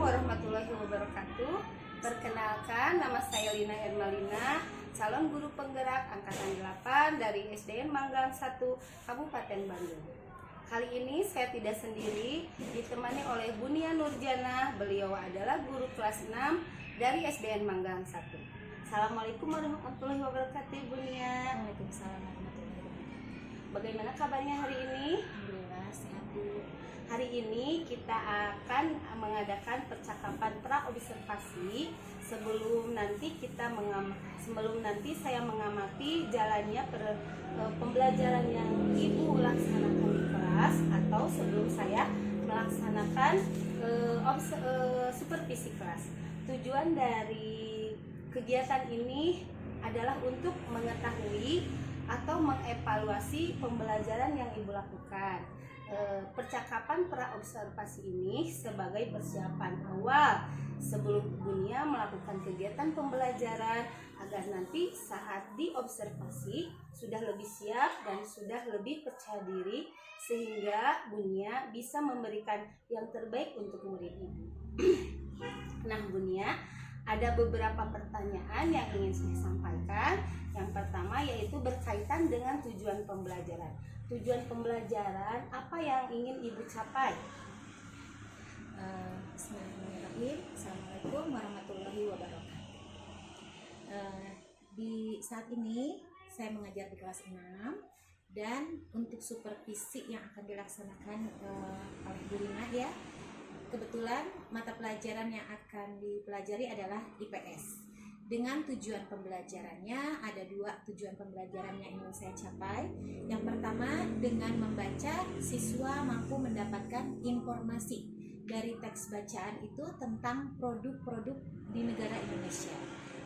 warahmatullahi wabarakatuh. Perkenalkan, nama saya Lina Hermalina, calon guru penggerak angkatan 8 dari SDN Manggang 1, Kabupaten Bandung. Kali ini saya tidak sendiri, ditemani oleh Bunia Nurjana. Beliau adalah guru kelas 6 dari SDN Manggang 1. Assalamualaikum warahmatullahi wabarakatuh, Bunia. Waalaikumsalam warahmatullahi wabarakatuh. Bagaimana kabarnya hari ini? Alhamdulillah sehat, Bu. Hari ini kita akan mengadakan percakapan pra-observasi sebelum nanti saya mengamati jalannya pembelajaran yang Ibu laksanakan di kelas, atau sebelum saya melaksanakan supervisi kelas. Tujuan dari kegiatan ini adalah untuk mengetahui atau mengevaluasi pembelajaran yang Ibu lakukan. Percakapan pra-observasi ini sebagai persiapan awal sebelum Bunia melakukan kegiatan pembelajaran, agar nanti saat diobservasi sudah lebih siap dan sudah lebih percaya diri, sehingga Bunia bisa memberikan yang terbaik untuk murid Ibu. Nah, Bunia, ada beberapa pertanyaan yang ingin saya sampaikan. Yang pertama yaitu berkaitan dengan tujuan pembelajaran. Tujuan pembelajaran, apa yang ingin Ibu capai? Bismillahirrahmanirrahim. Assalamualaikum warahmatullahi wabarakatuh. Di saat ini saya mengajar di kelas 6, dan untuk supervisi yang akan dilaksanakan oleh Bu Lina, ya, kebetulan mata pelajaran yang akan dipelajari adalah IPS. Dengan tujuan pembelajarannya, ada 2 tujuan pembelajaran yang ingin saya capai. Yang pertama, dengan membaca, siswa mampu mendapatkan informasi dari teks bacaan itu tentang produk-produk di negara Indonesia.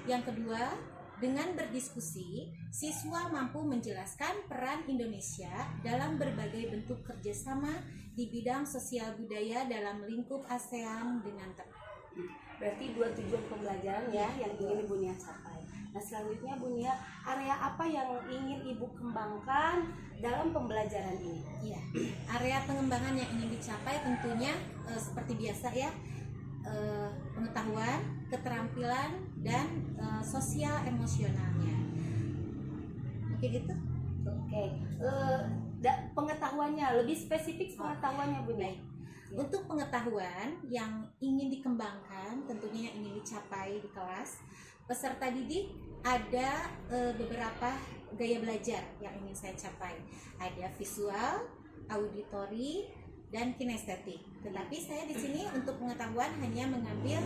Yang kedua, dengan berdiskusi, siswa mampu menjelaskan peran Indonesia dalam berbagai bentuk kerjasama di bidang sosial budaya dalam lingkup ASEAN dengan tepat. Berarti 2 tujuan pembelajaran ya yang ingin Bunia capai. Nah, selanjutnya Bunia, area apa yang ingin Ibu kembangkan dalam pembelajaran ini? Iya, area pengembangan yang ingin dicapai tentunya seperti biasa, ya, pengetahuan, keterampilan, dan sosial emosionalnya. Mungkin itu. Oke. Pengetahuannya, lebih spesifik pengetahuannya, Bunia. Untuk pengetahuan yang ingin dikembangkan, tentunya yang ingin dicapai di kelas, peserta didik ada beberapa gaya belajar yang ingin saya capai. Ada visual, auditori, dan kinestetik. Tetapi saya di sini untuk pengetahuan hanya mengambil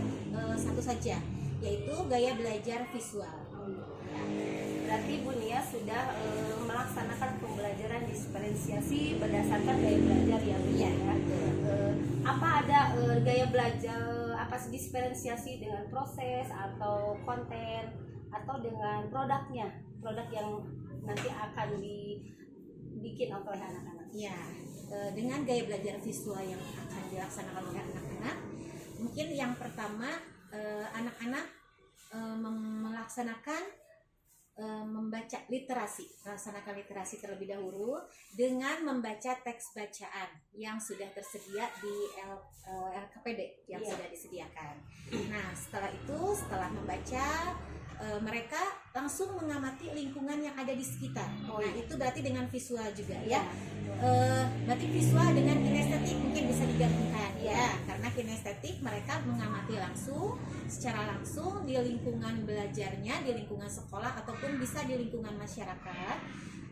satu saja, yaitu gaya belajar visual. Berarti Bunia sudah melaksanakan pembelajaran diferensiasi berdasarkan gaya belajar ya, Bunia, ya. Apa ada gaya belajar diferensiasi dengan proses atau konten, atau dengan produknya, produk yang nanti akan dibikin oleh anak-anak? Ya, dengan gaya belajar visual yang akan dilaksanakan oleh anak-anak, mungkin yang pertama anak-anak melaksanakan membaca literasi, melaksanakan literasi terlebih dahulu dengan membaca teks bacaan yang sudah tersedia di LKPD yang sudah disediakan. Nah, setelah itu, setelah membaca, mereka langsung mengamati lingkungan yang ada di sekitar. Nah, itu berarti dengan visual juga, ya. Berarti visual dengan kinestetik mungkin bisa digabungkan, ya, karena kinestetik mereka mengamati langsung, secara langsung di lingkungan belajarnya, di lingkungan sekolah ataupun bisa di lingkungan masyarakat,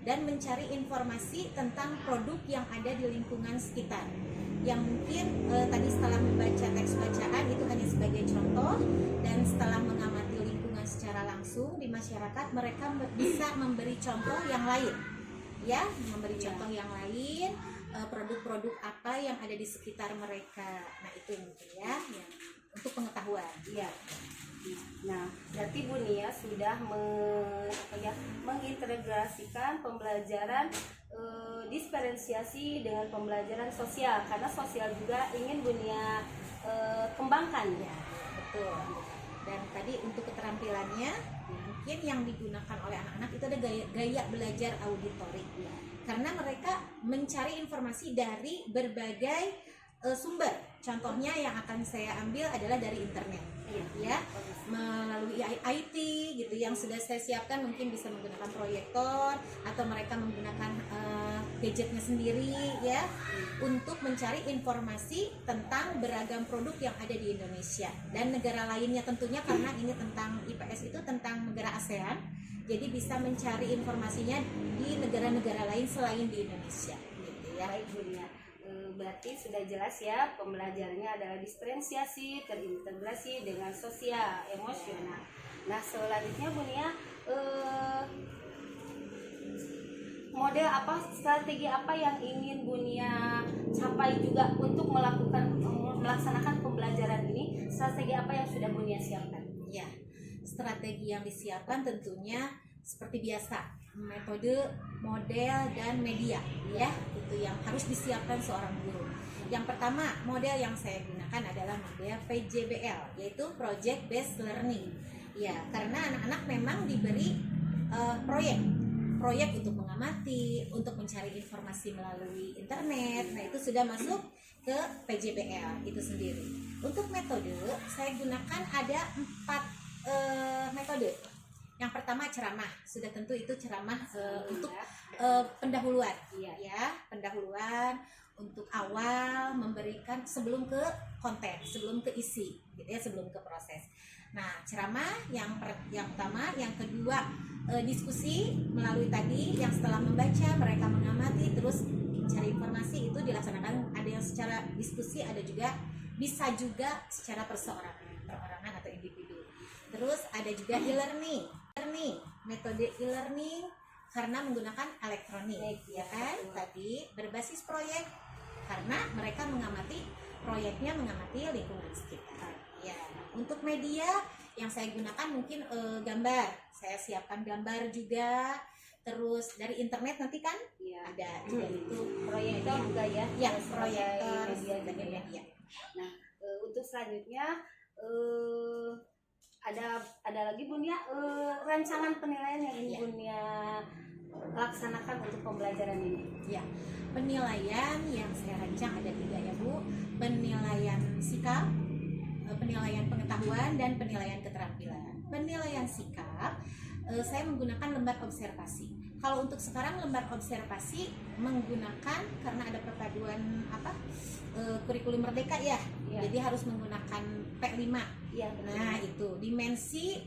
dan mencari informasi tentang produk yang ada di lingkungan sekitar. Yang mungkin tadi setelah membaca teks bacaan itu hanya sebagai contoh, dan setelah mengamati lingkungan secara langsung di masyarakat, mereka bisa memberi contoh yang lain, ya, memberi contoh yang lain, produk-produk apa yang ada di sekitar mereka. Nah, itu mungkin ya untuk pengetahuan. Ya. Nah, berarti Bunia sudah mengintegrasikan pembelajaran diferensiasi dengan pembelajaran sosial, karena sosial juga ingin Bunia kembangkan, ya. Betul. Dan tadi untuk keterampilannya, mungkin yang digunakan oleh anak-anak itu ada gaya belajar auditori, karena mereka mencari informasi dari berbagai sumber Contohnya yang akan saya ambil adalah dari internet, ya, melalui IT gitu yang sudah saya siapkan, mungkin bisa menggunakan proyektor atau mereka menggunakan gadgetnya sendiri ya, untuk mencari informasi tentang beragam produk yang ada di Indonesia dan negara lainnya tentunya, karena ini tentang IPS itu tentang negara ASEAN, jadi bisa mencari informasinya di negara-negara lain selain di Indonesia gitu ya. Baik Bu Nia, berarti sudah jelas ya, pembelajarannya adalah diferensiasi terintegrasi dengan sosial emosional. Nah selanjutnya Bu Nia, model apa, strategi apa yang ingin Bu Nia capai juga untuk melaksanakan pembelajaran ini? Strategi apa yang sudah Bu Nia siapkan? Ya, strategi yang disiapkan tentunya seperti biasa, metode, model, dan media ya, itu yang harus disiapkan seorang guru. Yang pertama, model yang saya gunakan adalah model PJBL, yaitu Project Based Learning ya, karena anak-anak memang diberi proyek untuk mengamati, untuk mencari informasi melalui internet. Nah itu sudah masuk ke PJBL itu sendiri. Untuk metode saya gunakan ada 4 metode. Yang pertama ceramah, sudah tentu itu ceramah untuk pendahuluan, ya, pendahuluan untuk awal memberikan sebelum ke konten, sebelum ke isi, gitu ya, sebelum ke proses. Nah ceramah yang pertama, yang kedua diskusi melalui tadi yang setelah membaca mereka mengamati terus mencari informasi, itu dilaksanakan ada yang secara diskusi, ada juga bisa juga secara perorangan atau individu. Terus ada juga e-learning, metode e-learning karena menggunakan elektronik ya kan, tadi berbasis proyek karena mereka mengamati proyeknya, mengamati lingkungan sekitar ya. Untuk media yang saya gunakan mungkin gambar, saya siapkan gambar juga. Terus dari internet nanti kan ada juga itu proyektor juga ya, proyektor dan media. Nah untuk selanjutnya ada lagi Bu Nia, rancangan penilaian yang ingin Bu Nia laksanakan untuk pembelajaran ini. Ya, penilaian yang saya rancang ada 3 ya Bu, penilaian sikap, penilaian pengetahuan, dan penilaian keterampilan. Penilaian sikap saya menggunakan lembar observasi. Kalau untuk sekarang lembar observasi menggunakan karena ada perpaduan kurikulum merdeka ya, jadi harus menggunakan P5 ya. Nah itu dimensi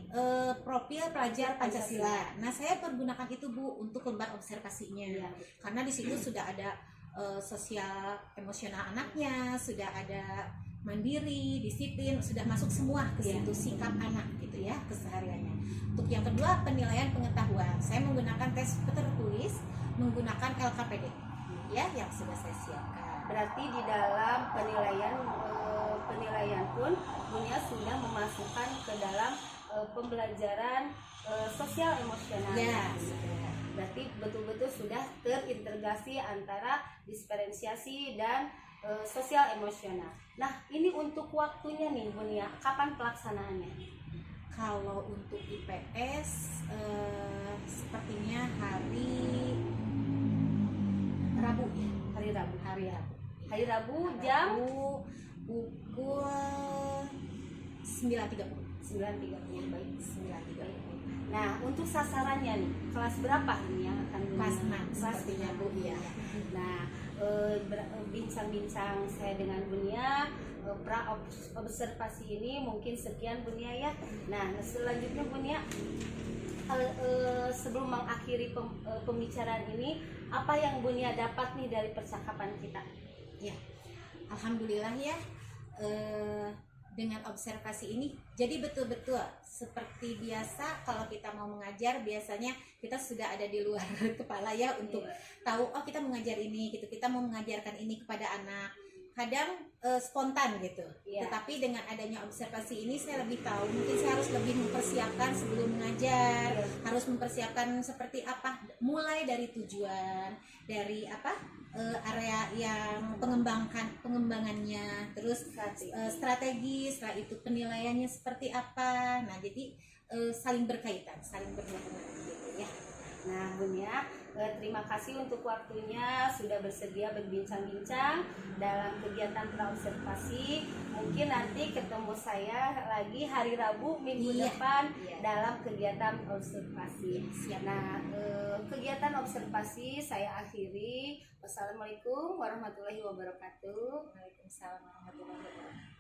profil pelajar Pancasila. Nah saya pergunakan itu Bu untuk lembar observasinya karena di situ sudah ada sosial emosional anaknya, sudah ada mandiri, disiplin, sudah masuk semua ke situ, sikap anak gitu ya kesehariannya. Untuk yang kedua penilaian pengetahuan, saya menggunakan tes tertulis menggunakan LKPD ya yang sudah saya siapkan. Berarti di dalam penilaian pun Bu Nia sudah memasukkan ke dalam pembelajaran sosial emosional ya. Berarti betul-betul sudah terintegrasi antara diferensiasi dan sosial emosional. Nah ini untuk waktunya nih Bu Nia, kapan pelaksanaannya? Kalau untuk IPS sepertinya hari Rabu jam pukul 9.30. Baik, 9.30. Nah untuk sasarannya nih, kelas berapa ini yang akan kelas 6 sepertinya Bu ya. Nah bincang-bincang saya dengan Bu Nia, pra observasi ini mungkin sekian Bu Nia ya. Nah selanjutnya Bu Nia, sebelum mengakhiri pembicaraan ini, apa yang Bu Nia dapat nih dari percakapan kita? Ya, alhamdulillah ya, dengan observasi ini jadi betul-betul seperti biasa. Kalau kita mau mengajar biasanya kita sudah ada di luar kepala ya untuk tahu oh kita mengajar ini gitu, kita mau mengajarkan ini kepada anak. Kadang spontan gitu, tetapi dengan adanya observasi ini saya lebih tahu, mungkin saya harus lebih mempersiapkan sebelum mengajar, harus mempersiapkan seperti apa, mulai dari tujuan, dari area yang pengembangannya, terus strategi, setelah itu penilaiannya seperti apa. Nah jadi saling berkaitan, saling berhubungan gitu ya. Nah Bu Nia, Terima kasih untuk waktunya sudah bersedia berbincang-bincang dalam kegiatan praobservasi. Mungkin nanti ketemu saya lagi hari Rabu minggu Iya. depan Iya. dalam kegiatan observasi. Siap. Nah, kegiatan observasi saya akhiri. Wassalamualaikum warahmatullahi wabarakatuh. Waalaikumsalam warahmatullahi wabarakatuh.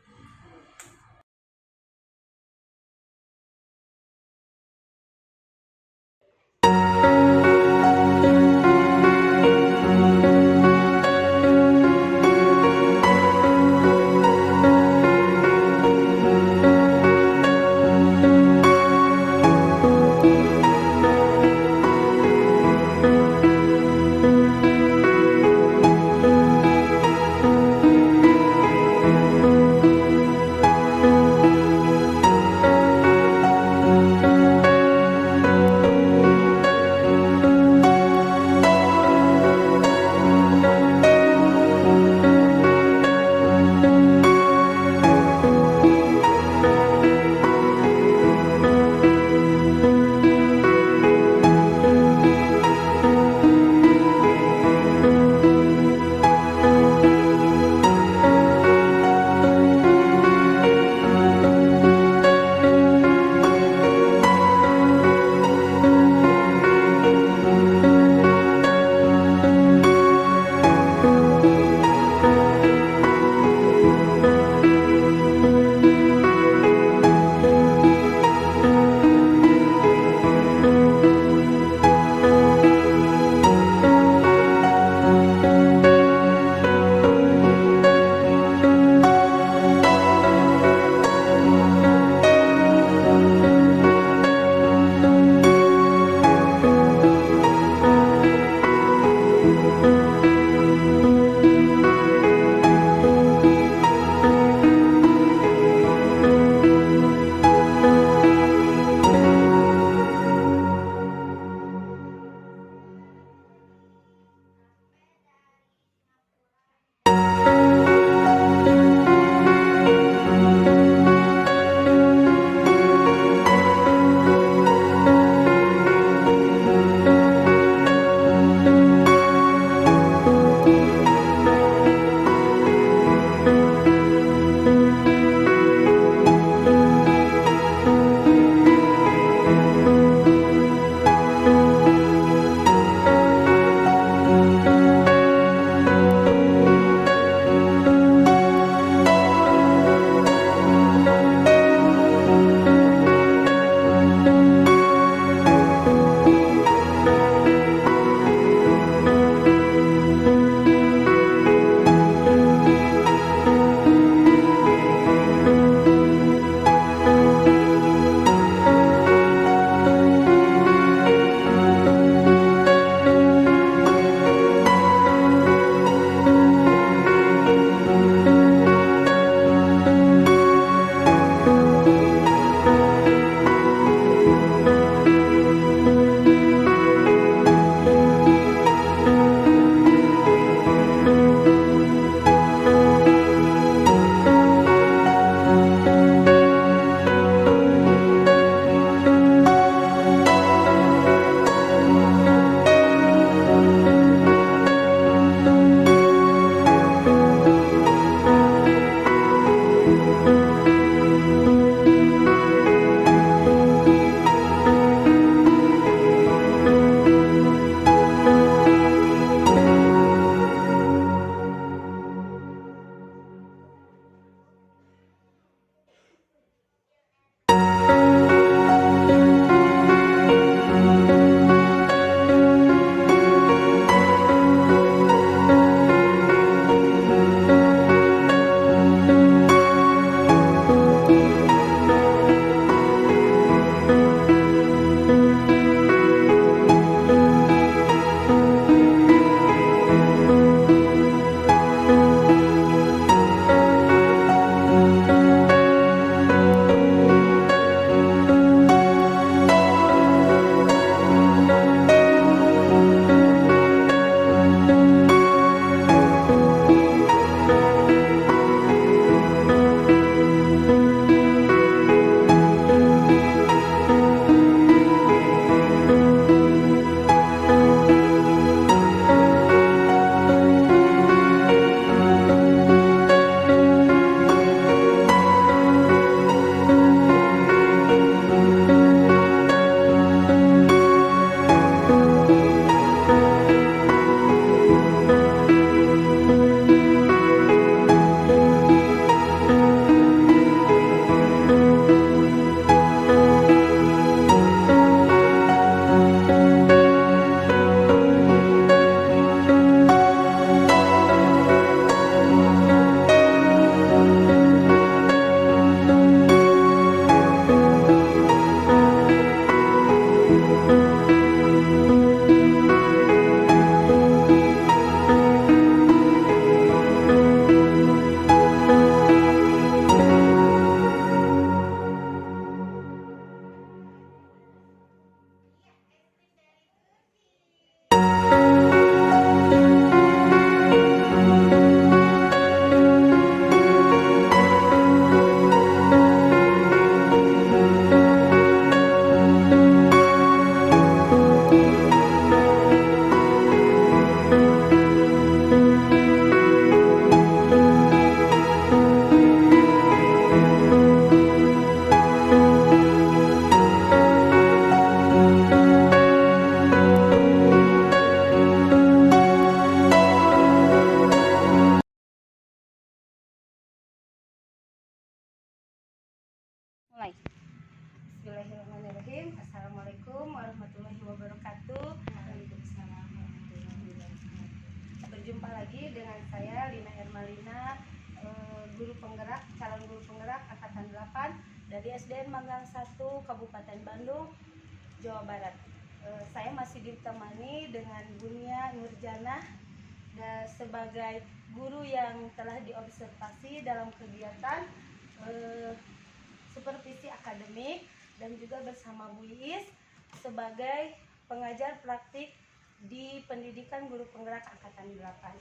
Mulai. Bismillahirrahmanirrahim. Assalamualaikum warahmatullahi wabarakatuh. Waalaikumsalam warahmatullahi wabarakatuh. Berjumpa lagi dengan saya Lina Ermalina, guru penggerak, calon guru penggerak angkatan 8 dari SDN Manggang 1 Kabupaten Bandung, Jawa Barat. Saya masih ditemani dengan Bunia Nurjana sebagai guru yang telah diobservasi dalam kegiatan supervisi akademik, dan juga bersama Bu Iis sebagai pengajar praktik di pendidikan guru penggerak angkatan 8.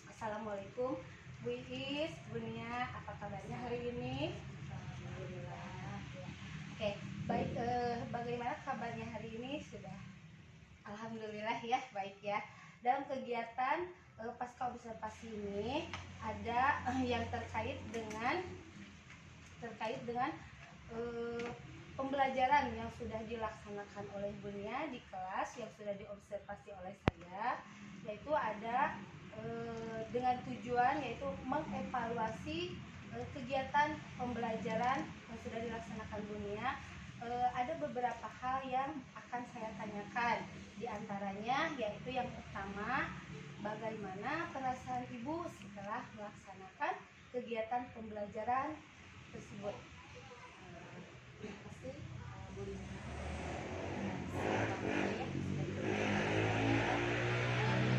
Assalamualaikum Bu Iis, Bunia, apa kabarnya hari ini? Alhamdulillah. Oke, baik. Bagaimana kabarnya hari ini? Sudah alhamdulillah ya, baik ya. Dalam kegiatan pasca observasi ini ada yang terkait dengan pembelajaran yang sudah dilaksanakan oleh Bunia di kelas yang sudah diobservasi oleh saya, yaitu ada dengan tujuan yaitu mengevaluasi kegiatan pembelajaran yang sudah dilaksanakan Bunia. Ada beberapa hal yang akan saya tanyakan, diantaranya yaitu yang pertama, bagaimana perasaan Ibu setelah melaksanakan kegiatan pembelajaran tersebut? Terima kasih Bu Lina.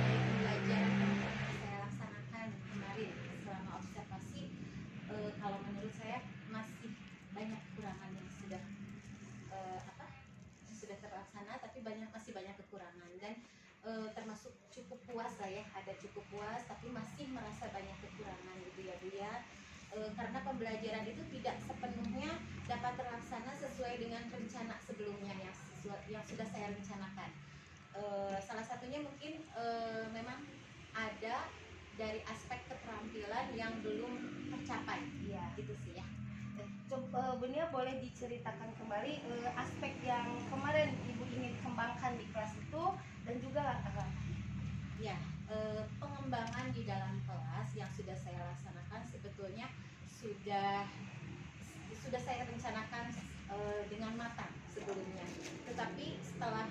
Pembelajaran yang saya laksanakan kemarin selama observasi, kalau menurut saya masih banyak kekurangan yang sudah terlaksana, tapi masih banyak kekurangan, dan termasuk cukup puas lah ya, ada cukup puas tapi masih merasa banyak kekurangan gitu ya Bu ya. Karena pembelajaran itu tidak sepenuhnya dapat terlaksana sesuai dengan rencana sebelumnya yang sudah saya rencanakan. Salah satunya mungkin memang ada dari aspek keterampilan yang belum tercapai, Ya, gitu sih ya. coba Bunia boleh diceritakan kembali aspek yang kemarin Ibu ingin kembangkan di kelas itu dan juga langkah-langkahnya. Ya, pengembangan di dalam kelas yang sudah saya laksanakan sebetulnya sudah saya rencanakan dengan matang sebelumnya. Tetapi setelah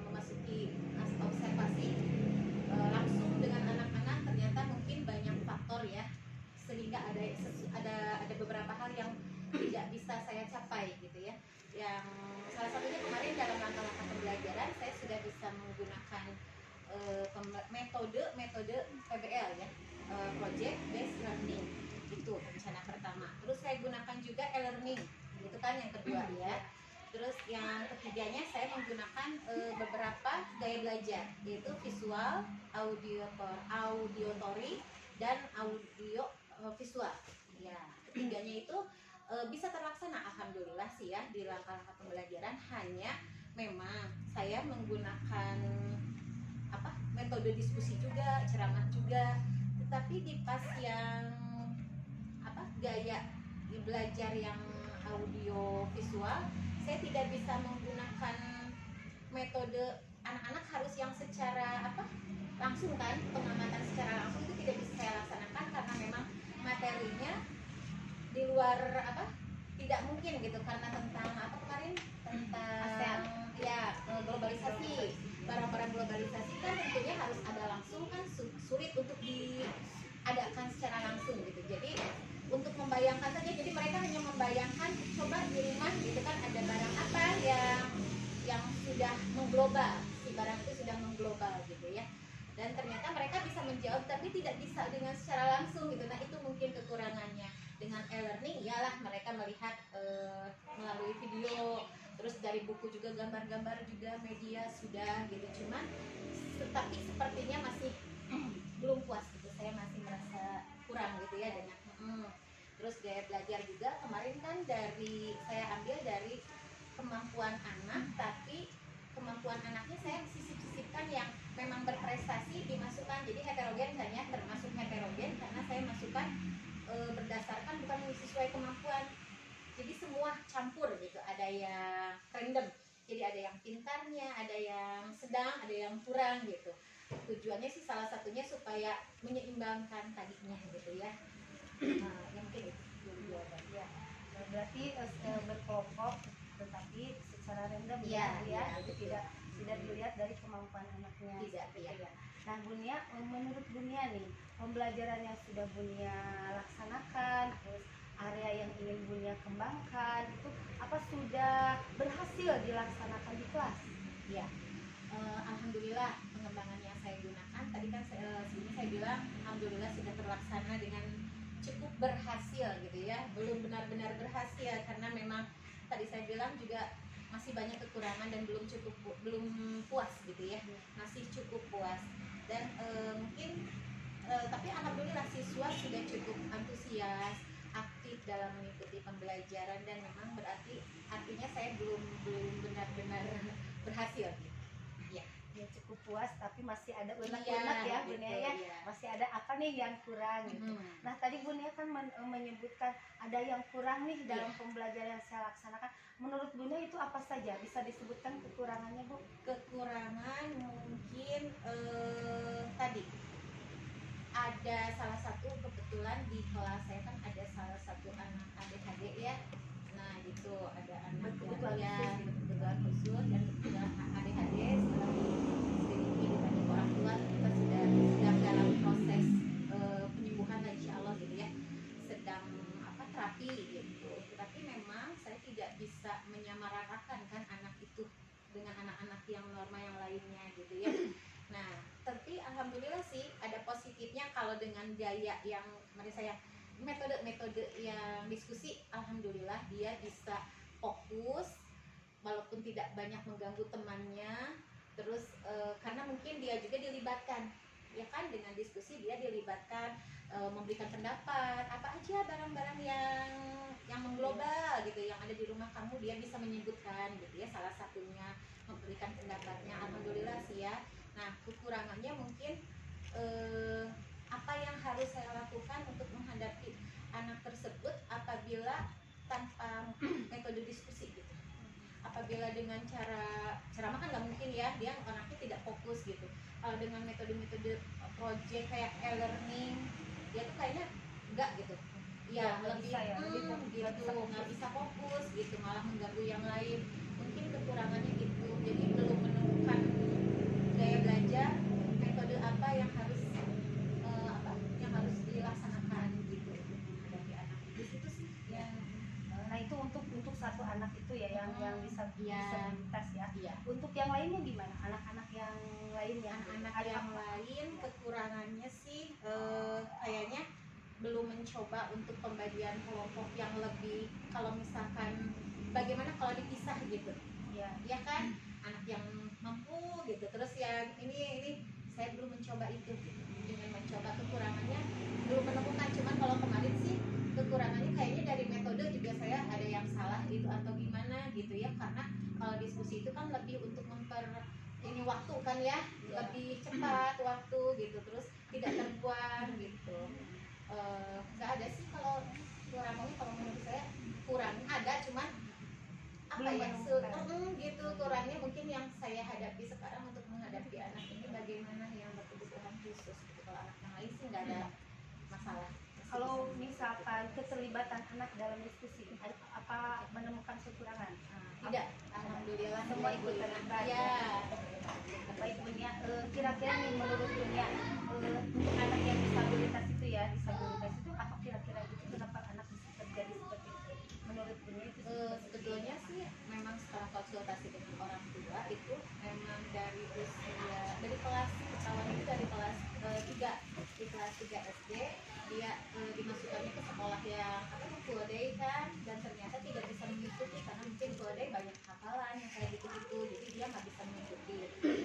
memasuki observasi langsung dengan anak-anak, ternyata mungkin banyak faktor ya, sehingga ada beberapa hal yang tidak bisa saya capai gitu ya. Yang salah satunya kemarin dalam langkah-langkah pembelajaran saya sudah bisa menggunakan metode PBL ya, Project Based Learning, itu rencana pertama. Terus saya gunakan juga e-learning, itu kan yang kedua ya. Terus yang ketiganya saya menggunakan beberapa gaya belajar, yaitu visual, auditory, dan audio visual. Ya, ketiganya itu bisa terlaksana, alhamdulillah sih ya, di langkah-langkah pembelajaran. Hanya memang saya menggunakan metode diskusi juga, ceramah juga, tetapi di pas yang gaya belajar yang audio visual, saya tidak bisa menggunakan metode anak-anak harus yang secara langsung kan, pengamatan secara langsung itu tidak bisa saya laksanakan karena memang materinya di luar tidak mungkin gitu, karena tentang kemarin tentang ASEAN ya, globalisasi, barang-barang globalisasi kan tentunya harus ada langsung, kan sulit untuk diadakan secara langsung gitu. Jadi untuk membayangkan saja, jadi mereka hanya membayangkan coba di rumah gitu kan, ada barang apa yang sudah mengglobal, si barang itu sudah mengglobal gitu ya, dan ternyata mereka bisa menjawab tapi tidak bisa dengan secara langsung gitu. Nah, itu mungkin kekurangannya. Dengan e-learning ialah mereka melihat melalui video, terus dari buku juga, gambar-gambar juga, media sudah gitu. Cuman tapi sepertinya masih belum puas gitu, saya masih merasa kurang gitu ya dengan terus gaya belajar juga kemarin kan saya ambil dari kemampuan anak, tapi kemampuan anaknya saya sisip-sisipkan yang memang berprestasi dimasukkan, jadi heterogen kan ya, termasuk heterogen karena saya masukkan berdasarkan bukan sesuai kemampuan, jadi semua campur gitu, ada yang random, jadi ada yang pintarnya, ada yang sedang, ada yang kurang gitu. Tujuannya sih salah satunya supaya menyeimbangkan tadinya gitu ya. Ya mungkin itu jawabannya. berarti berarti berkelompok, tetapi secara random Iya, ya, iya, itu betul. tidak dilihat dari kemampuan anaknya. Tidak, seperti iya. itu ya. Nah Bunia, menurut Bunia nih, pembelajaran yang sudah Bunia laksanakan, terus area yang ingin Bunia kembangkan, itu apa sudah berhasil dilaksanakan di kelas? Ya, alhamdulillah pengembangan yang saya gunakan tadi kan sebelumnya saya bilang alhamdulillah sudah terlaksana dengan cukup berhasil gitu ya. Belum benar-benar berhasil karena memang tadi saya bilang juga masih banyak kekurangan dan belum puas gitu ya. Masih cukup puas dan mungkin tapi alhamdulillah siswa sudah cukup antusias, aktif dalam mengikuti pembelajaran dan memang berarti artinya saya belum benar-benar berhasil gitu. Ya. Ya cukup puas, tapi masih ada unek-unek Iya, ya gitu, Bunia ya, iya. masih ada apa nih yang kurang gitu. Mhm. Nah tadi Bunia kan menyebutkan ada yang kurang nih dalam Iya. pembelajaran yang saya laksanakan. Menurut Bunia itu apa saja? Bisa disebutkan kekurangannya Bu? Kekurangan mungkin tadi ada salah satu kebetulan di kelas saya kan ada salah satu anak ADHD ya. Nah itu ada anak Berkebutuhan yang khusus gitu. berkebutuhan khusus dan kebetulan ADHD setelah diselidiki dibantu orang tua kita sedang dalam proses penyembuhan lah insya Allah gitu ya, sedang terapi gitu. Tapi memang saya tidak bisa menyamaratakan kan anak itu dengan anak-anak yang normal yang lainnya gitu ya. Nah, tapi alhamdulillah sih ada positifnya kalau dengan gaya yang kemarin saya metode yang diskusi, alhamdulillah dia bisa fokus walaupun tidak banyak mengganggu temannya. Terus karena mungkin dia juga dilibatkan ya kan, dengan diskusi dia dilibatkan memberikan pendapat apa aja barang-barang yang mengglobal gitu yang ada di rumah kamu, dia bisa menyebutkan gitu ya, salah satunya memberikan pendapatnya. Alhamdulillah sih ya. Nah kekurangannya mungkin apa yang harus saya lakukan untuk menghadapi anak tersebut apabila tanpa metode diskusi gitu. Apabila dengan cara ceramah kan nggak mungkin ya, dia anaknya tidak fokus gitu. Kalau dengan metode-metode project kayak e-learning, dia tuh kayaknya enggak gitu. Ya, Nggak lebih bisa ya, lebih gitu, fokus. nggak bisa fokus gitu, malah mengganggu yang lain. Mungkin kekurangannya gitu. Jadi belum menemukan gaya belajar, metode apa yang harus dilaksanakan gitu untuk menghadapi anak. Di situ sih yang Nah itu untuk satu anak itu ya yang bisa Iya. disabilitas ya. iya. Untuk yang lainnya gimana? Anak-anak yang lainnya? Anak-anak Ada yang apa? lain kekurangannya sih kayaknya belum mencoba untuk pembagian kelompok yang lebih, kalau misalkan bagaimana kalau dipisah gitu Ya. ya kan, anak yang mampu gitu, terus yang ini saya belum mencoba itu gitu. Dengan mencoba kekurangannya belum menemukan, cuman kalau kemarin sih kekurangannya kayaknya dari metode juga saya ada yang salah gitu atau gimana gitu ya, karena kalau diskusi itu kan lebih untuk ini waktu kan ya, Ya. lebih cepat waktu gitu, terus tidak terbuang gitu. Nggak ada sih kalau kurangnya, kalau menurut saya kurang ada, cuman apa Belum ya menemukan. gitu kurangnya mungkin yang saya hadapi sekarang untuk menghadapi anak ini bagaimana yang berkebutuhan khusus gitu. Kalau anak yang lain sih nggak ada masalah. Kalau misalkan keterlibatan anak dalam diskusi, apa menemukan kekurangan? Tidak, alhamdulillah Semua ikut terlibat. ya. Baik Bunia, kira-kira nih menurut Bunia, untuk anak yang disabilitas itu ya, disabilitas itu apa kira-kira itu kenapa anak bisa terjadi seperti itu? Menurut Bunia itu Sebetulnya sih memang setelah konsultasi dengan orang tua itu memang dari kelas ketahuan itu dari kelas 3, di kelas 3 SD dia dimasukkannya ke sekolah yang full day kan, dan ternyata tidak bisa mengikuti karena mungkin full day banyak hafalan yang kayak gitu-gitu, jadi dia nggak bisa mengikuti.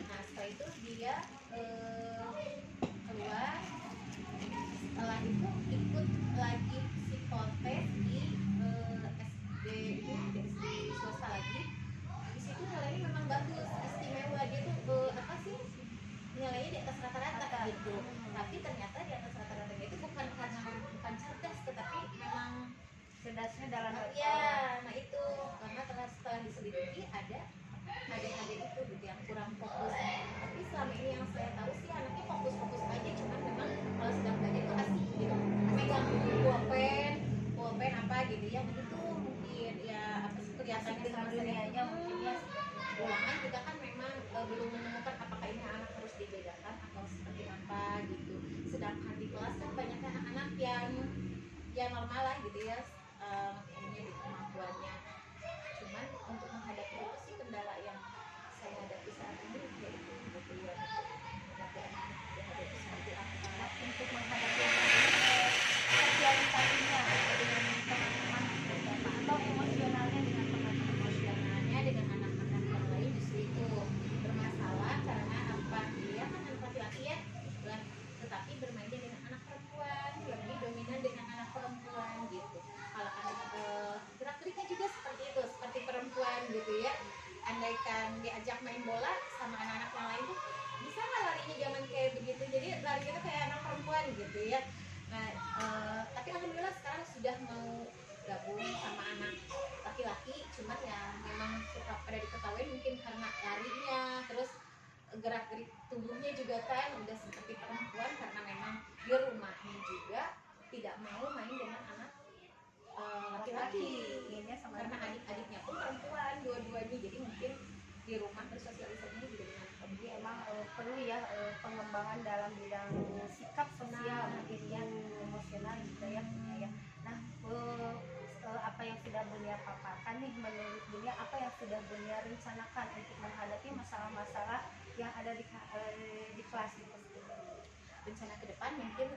Nah setelah itu dia keluar, setelah itu ikut lagi psikotes di SD swasta lagi. Di situ nilainya memang bagus, istimewa, dia tuh nilainya di atas rata-rata gitu. Tapi ternyata di atas rata-ratanya itu bukan cerdas, tetapi memang cerdasnya dalam ya, nah itu karena setelah diselidiki ada adik-adik itu gitu yang kurang fokus. Tapi selama ini yang saya tahu sih anaknya fokus-fokus aja, cuman memang kalau sedang belajar itu asik gitu, megang pulpen kemarin apa gitu ya, itu mungkin ya apa sih kelihatannya dengan sama dunianya mungkin ya. ulangan kita kan memang belum menemukan apakah ini anak harus dibedakan atau seperti apa gitu. Sedangkan di kelas kan banyak anak-anak yang ya normal lah gitu ya, ininya di kemampuannya. Cuman untuk menghadapi itu sih kendala yang saya hadapi saat ini yaitu gitu ya, menghadapi anak dihadapi seperti apa. Nah, untuk menghadapi sosialisasinya dengan teman-teman seperti apa, atau emosionalnya dengan teman-teman. Emosionalnya dengan anak-anak yang lain justru itu bermasalah karena apa, dia kan anak laki-laki ya, tetapi bermainnya dengan anak perempuan, lebih dominan dengan anak perempuan gitu. Kalau anak gerak-geriknya juga seperti itu, seperti perempuan gitu ya. Andaikan diajak main bola sama anak-anak yang lain tuh bisa nggak larinya zaman kayak begitu, jadi larinya tuh kayak anak perempuan gitu ya. Nah, tapi alhamdulillah sekarang sudah mau gabung sama anak laki-laki, cuman ya memang suka pada diketahui mungkin karena larinya, terus gerak-gerik tubuhnya juga kan udah seperti perempuan karena memang di rumahnya juga tidak mau main dengan anak laki-laki, inginnya sama karena adik-adiknya pun perempuan dua-duanya, jadi mungkin di rumah bersosialisasinya juga dengan jadi emang perlu ya pengembangan dalam bidang sikap sosial, mungkin ya emosional gitu ya. Nah, apa yang sudah Bunia paparkan nih, menurut Bunia apa yang sudah Bunia rencanakan untuk menghadapi masalah-masalah yang ada di kelas itu? rencana ke depan mungkin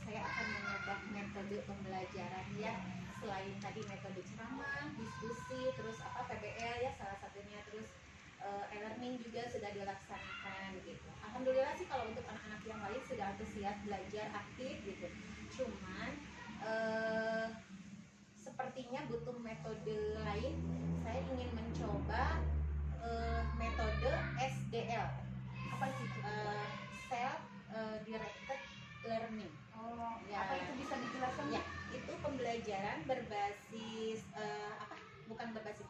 saya akan mengubah metode pembelajaran ya, selain tadi metode ceramah, diskusi, terus apa PBL ya salah satunya, terus e-learning juga sudah dilaksanakan gitu. Alhamdulillah sih kalau untuk anak-anak yang lain sudah antusias belajar aktif gitu. Cuman sepertinya butuh metode lain. Saya ingin mencoba metode SDL. Apa sih itu? Self directed learning. Oh, Ya. apa itu bisa dijelaskan? Ya, itu pembelajaran berbasis apa? Bukan berbasis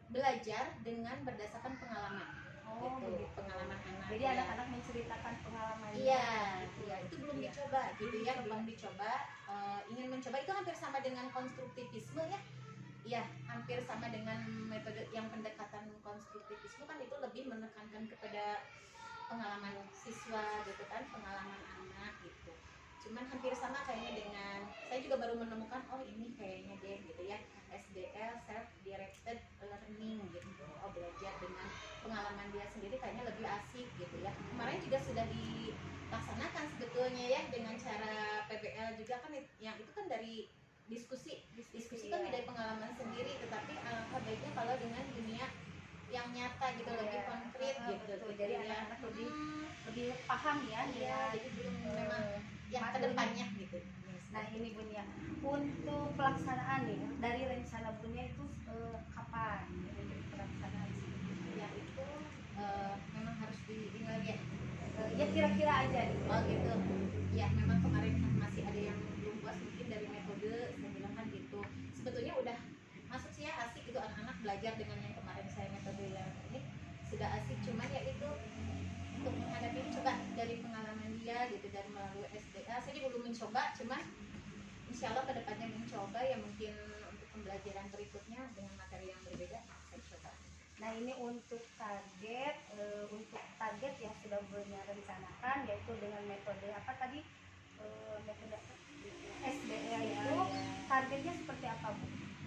belajar dengan berdasarkan pengalaman. Oh, Gitu, begitu. pengalaman anak. Jadi ya. anak-anak menceritakan pengalamannya. Iya, iya, itu belum Iya. dicoba gitu ya, Belum belum dicoba. Ingin mencoba itu hampir sama dengan konstruktivisme ya. Iya, hampir sama dengan metode yang pendekatan konstruktivisme kan itu lebih menekankan kepada pengalaman siswa gitu kan, pengalaman anak gitu. Cuman hampir sama kayaknya dengan, saya juga baru menemukan oh ini kayaknya deh gitu ya, SDL self directed learning gitu. Oh, belajar dengan pengalaman dia sendiri kayaknya lebih asik gitu ya. Kemarin juga sudah dilaksanakan sebetulnya ya dengan cara PBL juga kan, yang itu kan dari diskusi kan ya. dari pengalaman sendiri, tetapi alangkah baiknya kalau dengan dunia yang nyata gitu, lebih konkret gitu. Betul. Jadi anak-anak lebih paham ya. Iya, jadi belum memang yang materi. kedepannya gitu. Nah, ini Bunia, untuk pelaksanaan nih dari rencana Bunia itu kapan untuk pelaksanaan Ya itu memang harus ini lagi ya. Ya kira-kira aja nih. Oh gitu. Ya memang kemarin kan masih ada yang belum puas mungkin dari metode, saya bilang kan gitu. Sebetulnya udah masuk sih ya, asik gitu anak-anak belajar dengan yang kemarin saya metode yang ini sudah asik, cuman ya itu untuk menghadapi ini coba dari pengalaman dia gitu, dari melalui SDA saya juga belum mencoba, cuman insya Allah kedepannya mencoba ya, mungkin untuk pembelajaran berikutnya dengan materi yang berbeda saya coba. Nah, ini untuk target yang sudah Bunia rencanakan, yaitu dengan metode apa tadi, metode SDL itu targetnya seperti apa, Bu?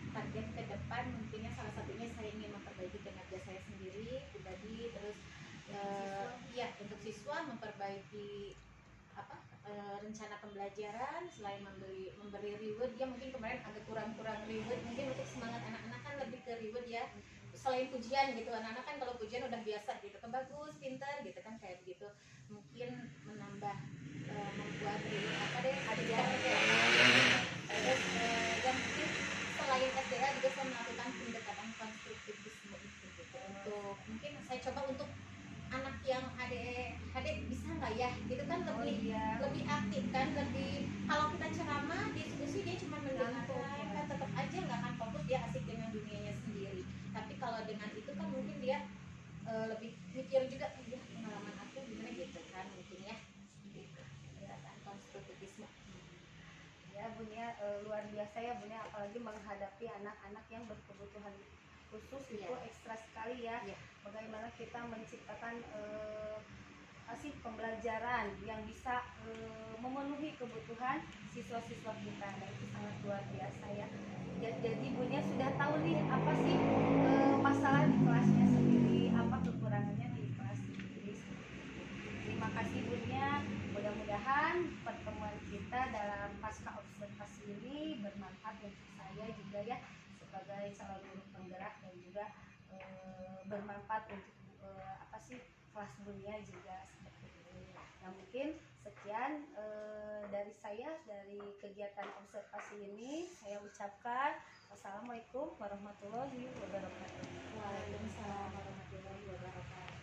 Target ke depan mungkinnya salah satunya saya ingin memperbaiki kinerja saya sendiri pribadi, terus ya untuk siswa memperbaiki apa rencana pembelajaran, selain memberi reward ya, mungkin kemarin agak kurang reward, mungkin untuk semangat anak-anak kan lebih ke reward ya, selain pujian gitu. Anak-anak kan kalau pujian udah biasa gitu kan, bagus, pintar gitu kan, kayak begitu. Mungkin menambah membuat apa deh hadiah ya. Terus dan mungkin selain SDA juga saya melakukan pendekatan konstruktivisme itu gitu, untuk mungkin saya coba untuk anak yang adik bisa nggak ya gitu kan, lebih aktif kan, lebih kalau kita ceramah diskusi dia cuma mendengarkan kan, tetap aja nggak akan fokus, dia asik dengan dunianya sendiri. Tapi kalau dengan itu kan mungkin dia lebih mikir juga, ya pengalaman aku gimana gitu kan, mungkin ya gitu. Pendekatan konstruktivisme. Ya, Bunia, luar biasa Bunda, apalagi menghadapi anak-anak yang berkebutuhan khusus itu Iya. ekstra sekali ya. Iya. Bagaimana kita menciptakan pembelajaran yang bisa memenuhi kebutuhan siswa-siswa kita, dan itu sangat luar biasa ya. Jadi Bunda sudah tahu nih apa sih masalah di kelasnya sendiri, apa kekurangannya di kelas sendiri. Terima kasih Bunda. Mudah-mudahan pertemuan kita dalam pasca observasi ini bermanfaat untuk saya juga ya, sebagai calon guru penggerak, dan juga bermanfaat untuk kelas Bunia juga seperti ini. Nah, mungkin sekian dari saya, dari kegiatan observasi ini saya ucapkan wassalamualaikum warahmatullahi wabarakatuh. Waalaikumsalam warahmatullahi wabarakatuh.